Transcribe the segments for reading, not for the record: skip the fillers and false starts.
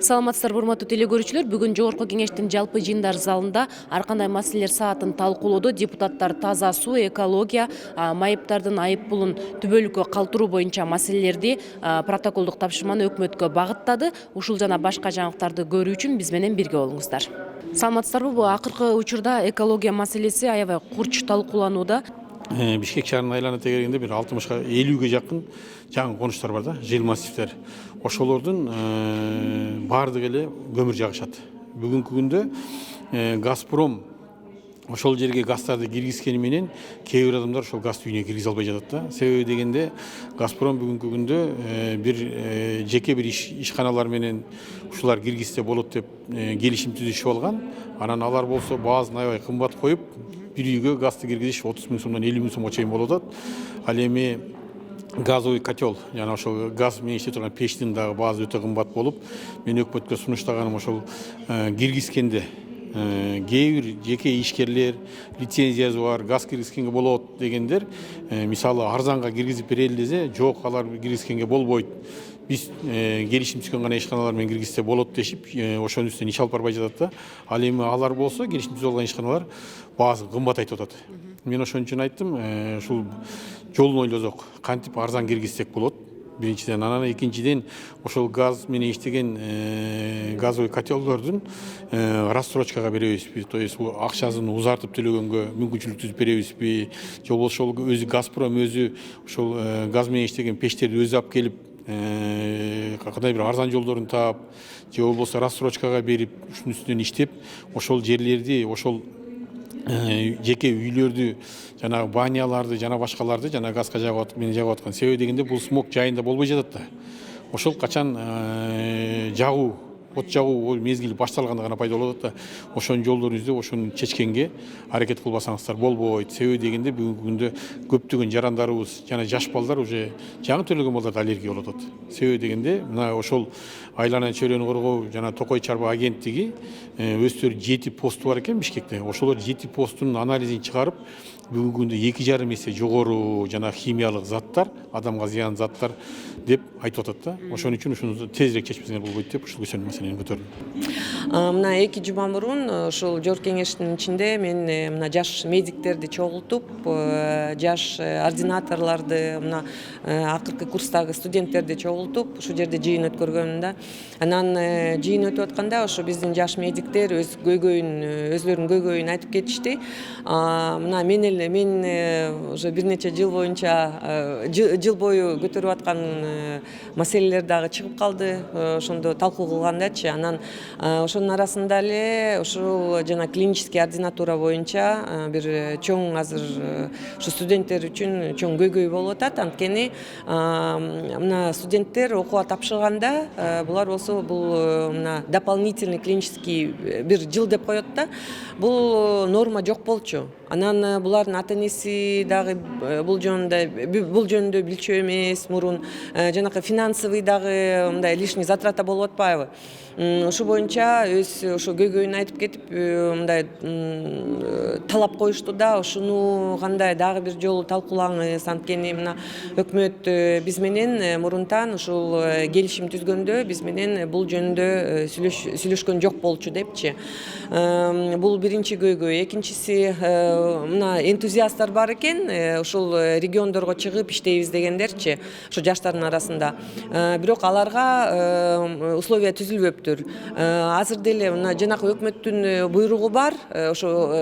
Саламатсыздар, урматтуу телегөрүүчүлөр. Бүгүн Жогорку Кеңештин жалпы жыйындар залында ар кандай маселелер саатын талкуулоодо. Депутаттар таза суу, экология, майыптардын айып пулун түбөлүккө калтыруу боюнча маселелерди протоколдук тапшырманы өкмөткө багыттады. Ушул жана башка жаңылыктарды көрүү үчүн биз менен бирге болуңуздар. Саламатсыздарбы? Акыркы учурда экология маселеси аябай курч талкууланууда. Бишкек шаарына айлана тегергенде бир 60-50ге жакын жаңы конуштар бар да, жыл массивтер. Ошолордун баардыгы эле көмүр жагышат. Бүгүнкү күндө Газпром ошол жерге газдарды киргизгени менен кээ бир адамдар ошол газды үйүнө киргизе албай жатат да. Себеби дегенде Газпром бүгүнкү күндө бир жеке бир ишканалар менен ушулар киргизсе болот деп келишим түзүшүп алган. Анан алар болсо баазын аябай кымбат коюп, bir үйгө газды киргизиш 30 миң сомдон 50 миң сомго чейин болуп атат. Ал эми газовый котел, жана ошол газ менен иштеп турган пештин дагы баазы өтө кымбат болуп, мен өкмөткө сунуштаганым ошол киргизгенде кээ бир жеке ишкерлер лицензиясы бар, газ киргизгенге болот дегендер мисалы арзанга киргизип берели десе, жок, алар киргизгенге болбойт. Биз келишим түзгөн гана ишканалар менен киргизсе болот дешип, ошонун үстүнөн иш алып барбай жатат да. Ал эми алар болсо, келишим түзүп алган ишканалар баазы кымбат айтып атат. Мен ошон үчүн айттым, ушул жолун ойлозок, кантип арзан киргизсек болот. Биринчиден, анан экинчиден ошол газ менен иштеген газовый котелдордун рассрочкага беребизби, то есть акчасын узартып төлөгөнгө мүмкүнчүлүк түзүп беребизби, же болбосо өзү Газпром өзү ошол газ менен иштеген пештерди өзү алып келип кандай бир арзан жолдорун таап, же болбосо рассрочкага берип, ушунун үстүнөн иштеп, ошол жерлерди, ошол жеке үйлөрдү, жана баняларды, жана башкаларды жана газга жагып аткан. Себеби дегенде бул смог жайында болбой жатат да. Ошол качан жагуу, от жагуу мезгили башталганда гана пайда болот да. Ошонун жолдорун издеп, ошону чечкенге аракет кылбасаңыздар болбойт. Себеби дегенде бүгүнкү күндө көптөгөн жарандарыбыз жана жаш балдар уже жаңы төлөгөн балдарда аллергия болуп атат. Себеби дегенде мына ошол айлана чөйрөнү коргоо жана Токой чарба агенттиги өздөрү 7 посту бар экен Бишкекте. Ошолор 7 постунун анализин чыгарып, бүгүнкү күндө 2,5 эсе жогору жана химиялык заттар, адамга зыян заттар деп айтып атат да. Ошон үчүн ушуну тезирээк чечпесеңер болбойт деп ушул маселени көтөрдүм. Мына 2 жума мурун ошол Жогорку Кеңештин ичинде мен мына жаш медиктерди чогултуп, жаш ординаторлорду, мына акыркы курстагы студенттерди чогултуп, ушул жерде жыйын өткөргөнмүн да. Анан жыйын өтүп атканда ошо биздин жаш медиктер өзлөрүнүн көйгөйүн айтып кетишти. Мына мен уже бир нече жыл боюнча жыл бою көтөрүп аткан маселелер дагы чыгып калды. Ошондо талкуу кылгандачы. Анан ошонун арасында эле ушул жана клинический ординатура боюнча бир чоң азыр ушу студенттер үчүн чоң көйгөй болуп атат. Анткени мына студенттер окууга тапшырганда булар болсо бул мына дополнительный клинический бир жыл деп коет да. Бул норма жок болчу. Анан булардын ата-энеси дагы бул жөнүндө билчү эмес мурун, жанакы финансовый дагы мындай лишний затрата болуп атпайбы? Ошол боюнча ошо көйгөйүн айтып кетип, мындай талап коюшту да, ушуну кандай дагы бир жолу талкуулаңыз. Анткени мына өкмөт биз менен мурунтан ушул келишим түзгөндө биз менен бул жөнүндө сүйлөшкөн жок болчу депчи. Бул биринчи көйгөй. Экинчиси, мына энтузиасттар бар экен, ушул региондорго чыгып иштейбиз дегендерчи, ошо жаштардын арасында. Бирок аларга условия түзүлбөптүр. Азыр деле мына жанакы өкмөттүн буйругу бар, ошо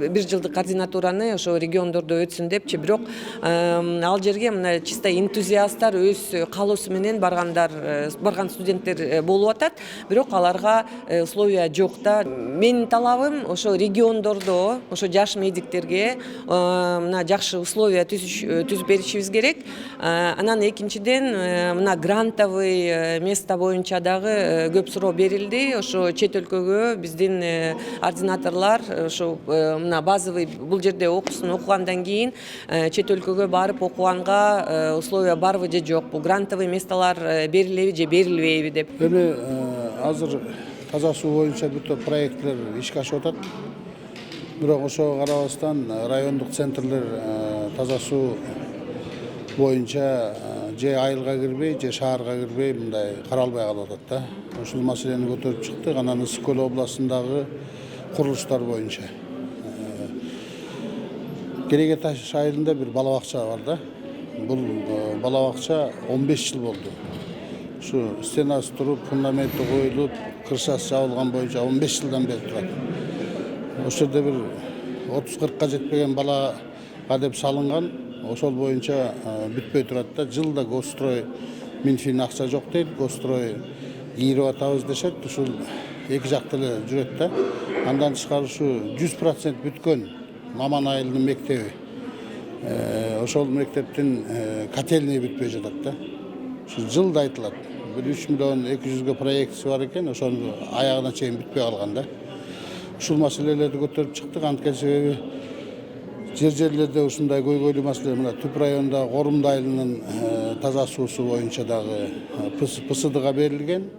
бир жылдык координатураны ошо региондордо өтсүн депчи. Бирок ал жерге мына чисто энтузиасттар өз каалоосу менен барган студенттер болуп атат. Бирок аларга условия жок да. Менин талабым ошо региондордо ошо жаш медиктерге мына жакшы условия түзүп беришибиз керек. Анан экинчиден мына грантовый место боюнча дагы көп суроо берилди. Ошо чет өлкөгө биздин ординаторлор ошо мына базовый бул жерде окугандан кийин чет өлкөгө барып окуганга условия барбы же жок, бул грантовый местолор берилеби же берилбейби деп. Эми азыр таза суу боюнча бүтө проекттер ишке ашып атат. Бирок ошого карабастан райондук центрлер таза суу боюнча же айылга кирбей, же шаарга кирбей мындай каралбай калып атат да. Ушул маселени көтөрүп чыктык. Анан Ысык көл областындагы курулуштар боюнча. Кереге Таш айылында бир бала бакча бар да. Бул бала бакча 15 жыл болду. Şu стенасы туруп, фундаменти коюлуп, кыршасы жабылган боюнча 15 жылдан бери турат. Ошол жерде бир 30-40га жетпеген балага деп салынган, ошол боюнча бүтпөй турат да. Жылда Госстрой Минфин акча жок дейт, Госстрой кийирип атабыз дешет, ушул эки жакта эле жүрөт да. Андан тышкары ушу 100% бүткөн Маман айылынын мектеби. Ошол мектептин котельный бүтпөй жатат да. Şu жылда айтылат. 3 миллион 200 проектisi бар екен, ошону аягына чейин бүтпөй калган да. Ушул маселелерди көтөрүп чыктык. Анткени себеби жерлерде ушундай көйгөйлүү маселе, мына Түп районундагы Корумду айылынын таза суусу боюнча дагы ПСДга берилген.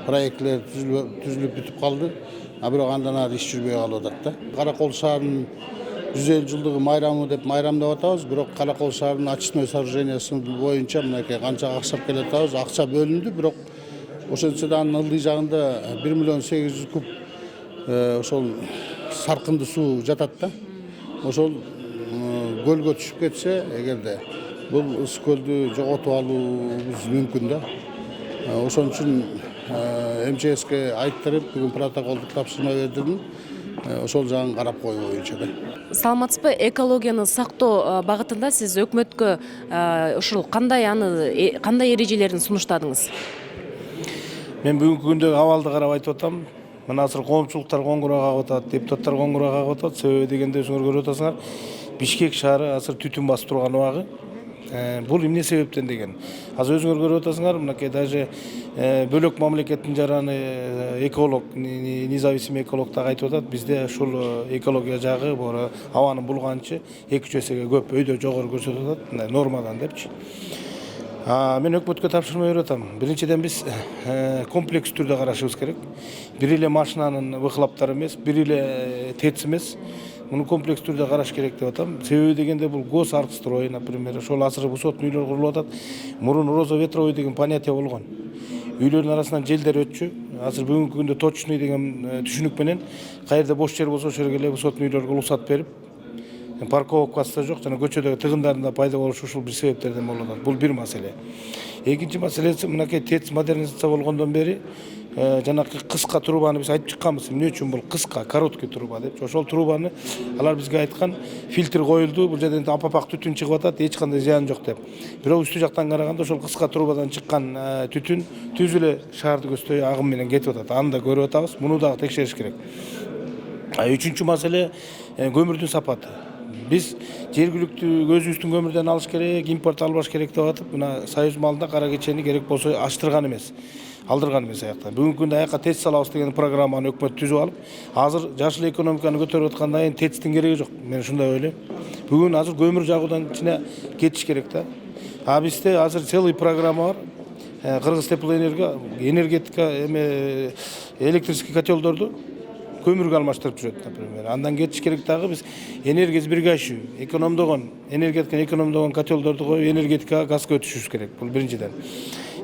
Проектлер түзүлүп бүтүп калды. А бирок андан ары иш жүрбөй калып атат да. Каракол шаарынын 150 жылдыгы майрамы деп майрамдап атабыз, бирок Каракол шаарынын очистной сооружениясы боюнча мынакей канча акчап келатабыз, акча бөлүндү, бирок ошентсе да анын ылдый жагында 1 миллион 800 куб ошол саркынды суу жатат да. Ошол көлгө түшүп кетсе, эгерде бул Ысык көлдү жоготуп алуубуз мүмкүн да. Ошон үчүн МЧСке айттырып, бүгүн протоколдук тапшырма бердим. Ошол жагын карап коюу боюнча да. Саламатсызбы, экологияны сактоо багытында сиз өкмөткө ушул кандай эрежелерин сунуштадыңыз? Мен бүгүнкү күндөгү абалды карап айтып атам. Мына азыр коомчулуктар коңгуроо кагып атат, депутаттар коңгуроо кагып атат. Себеби дегенде өзүңөр көрүп атасыңар, Бишкек шаары азыр түтүн басып турган убагы. Бул эмне себептен деген. Азыр өзүңөр көрүп атасыңар, мынакей даже бөлөк мамлекеттин жараны эколог, независимый эколог да айтып атат. Бизде ушул экология жагы, абанын булганчы 2-3 эсеге көп, өйдө жогору көрсөтүп атат, нормадан депчи. Мен өкмөткө тапшырма берип атам. Биринчиден биз комплекс түрдө карашыбыз керек. Бир эле машинанын выхлоптары эмес, бир эле ТЭЦ эмес. Муну комплекс түрдө караш керек деп атам. Себеби дегенде бул госаркстрой, например, ошол азыр высотный үйлөр курулуп атат. Мурун розоветровый деген понятие болгон. Үйлөрдүн арасынан желдер өтчү. Азыр бүгүнкү күндө точный деген түшүнүк менен каерде бош жер болсо ошол жерге эле высотный үйлөргө уруксат берип, парковкасы да жок, жана көчөдөгү тыгындарында пайда болушу ушул бир себептерден болуп атат. Бул бир маселе. Экинчи маселеси мынакей ТЭЦ модернизация болгондон бери жанакы кыска трубаны биз айтып чыкканбыз. Эмне үчүн бул кыска, короткий труба деп. Ошол трубаны алар бизге айткан, фильтр коюлду, бул жерден апапак түтүн чыгып атат, эч кандай зыян жок деп. Бирок үстү жактан караганда ошол кыска трубадан чыккан түтүн түз эле шаарды көздөй агым менен кетип атат. Аны да көрүп атабыз. Муну дагы текшериш керек. Үчүнчү маселе көмүрдүн сапаты. Биз жергиликтүү өзүбүздүн көмүрдөн алыш керек, импорт албаш керек деп атып, мына Союз малында кара кечени керек болсо ачтырган эмес, алдырган эмес аякта. Бүгүнкү күндө аяка ТЭЦ салабыз деген программаны өкмөт түзүп алып, азыр жашыл экономиканы көтөрүп аткандан кийин ТЭЦтин кереги жок. Мен ушундай ойлойм. Бүгүн азыр көмүр жагуудан ичине кетиш керек да. Бизде азыр целый программа бар. Кыргыз теплоэнерго, энергетика, электрический котелдорду көмүргө алмаштырып жүрөт, например. Андан кетиш керек дагы биз энергия сберегающий, экономдогон, энергетиканы экономдогон котелдорду коюп, энергетикага газга өтүшүбүз керек. Бул биринчиден.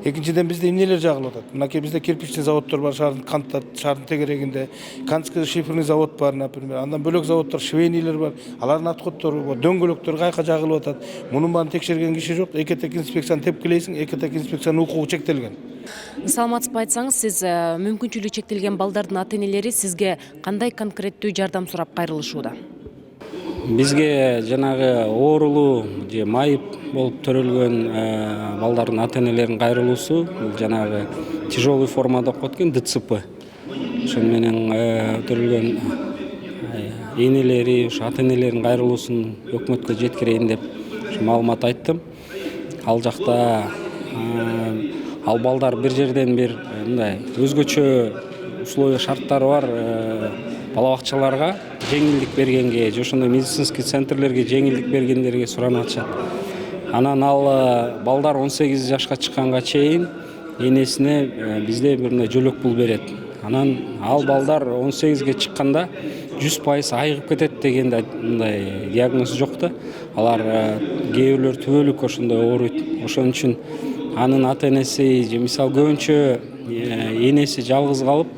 Экинчиден бизде эмнелер жагылып атат? Мынакей бизде кирпичный заводдор бар, шаардын тегерегинде, Канский шиферный завод бар, например. Андан бөлөк заводдор, швейнийлер бар. Алардын отходдору бар, дөңгөлөктөр кайка жагылып атат. Мунун баарын текшерген киши жок. Экотек инспекцияны тепкилейсиң, экотек инспекциянын укугу чектелген. Саламатсызбы, айтсаңыз, сиз мүмкүнчүлүгү чектелген балдардын ата-энелери сизге кандай конкреттүү жардам сурап кайрылышууда? Бизге жанагы оорулуу же майып болуп төрөлгөн балдардын ата-энелеринин кайрылуусу, бул жанагы тяжелый формада коет экен, ДЦП. Ошон менен төрөлгөн энелери, ошо ата-энелеринин кайрылуусун өкмөткө жеткирейин деп маалымат айттым. Ал жакта ал балдар бир жерден бир мындай өзгөчө условия шарттары бар бала бакчаларга жеңилдик бергенге же ошондой медицинский центрлерге жеңилдик бергендерге суранып атышат. Анан ал балдар 18 жашка чыкканга чейин энесине бизде бир мындай жөлөк пул берет. Анан ал балдар 18ге чыкканда 100% айыгып кетет деген мындай диагноз жок да. Алар кээ бирлер түбөлүк ошондой ооруйт. Ошон үчүн анын ата энеси же мисалы көбүнчө энеси жалгыз калып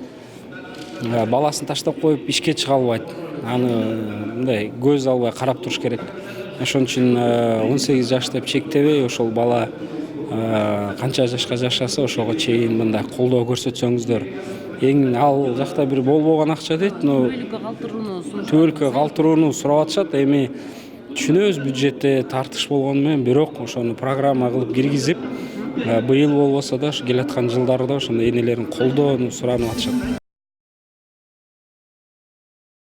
баласын таштап коюп ишке чыга албайт. Аны мындай көз албай карап туруш керек. Ошон үчүн 18 жаш деп чектебей, ошол бала канча жашка жашаса ошого чейин мындай колдоо көрсөтсөңүздөр. Эң ал жакта бир болбогон акча дейт, но түбөлүккө калтырууну сурап атышат. Эми түшүнөбүз, бюджетте тартыш болгону менен, бирок ошону программа кылып киргизип, быйыл болбосо да келаткан жылдарда ошондой энелерин колдоону суранып атышат.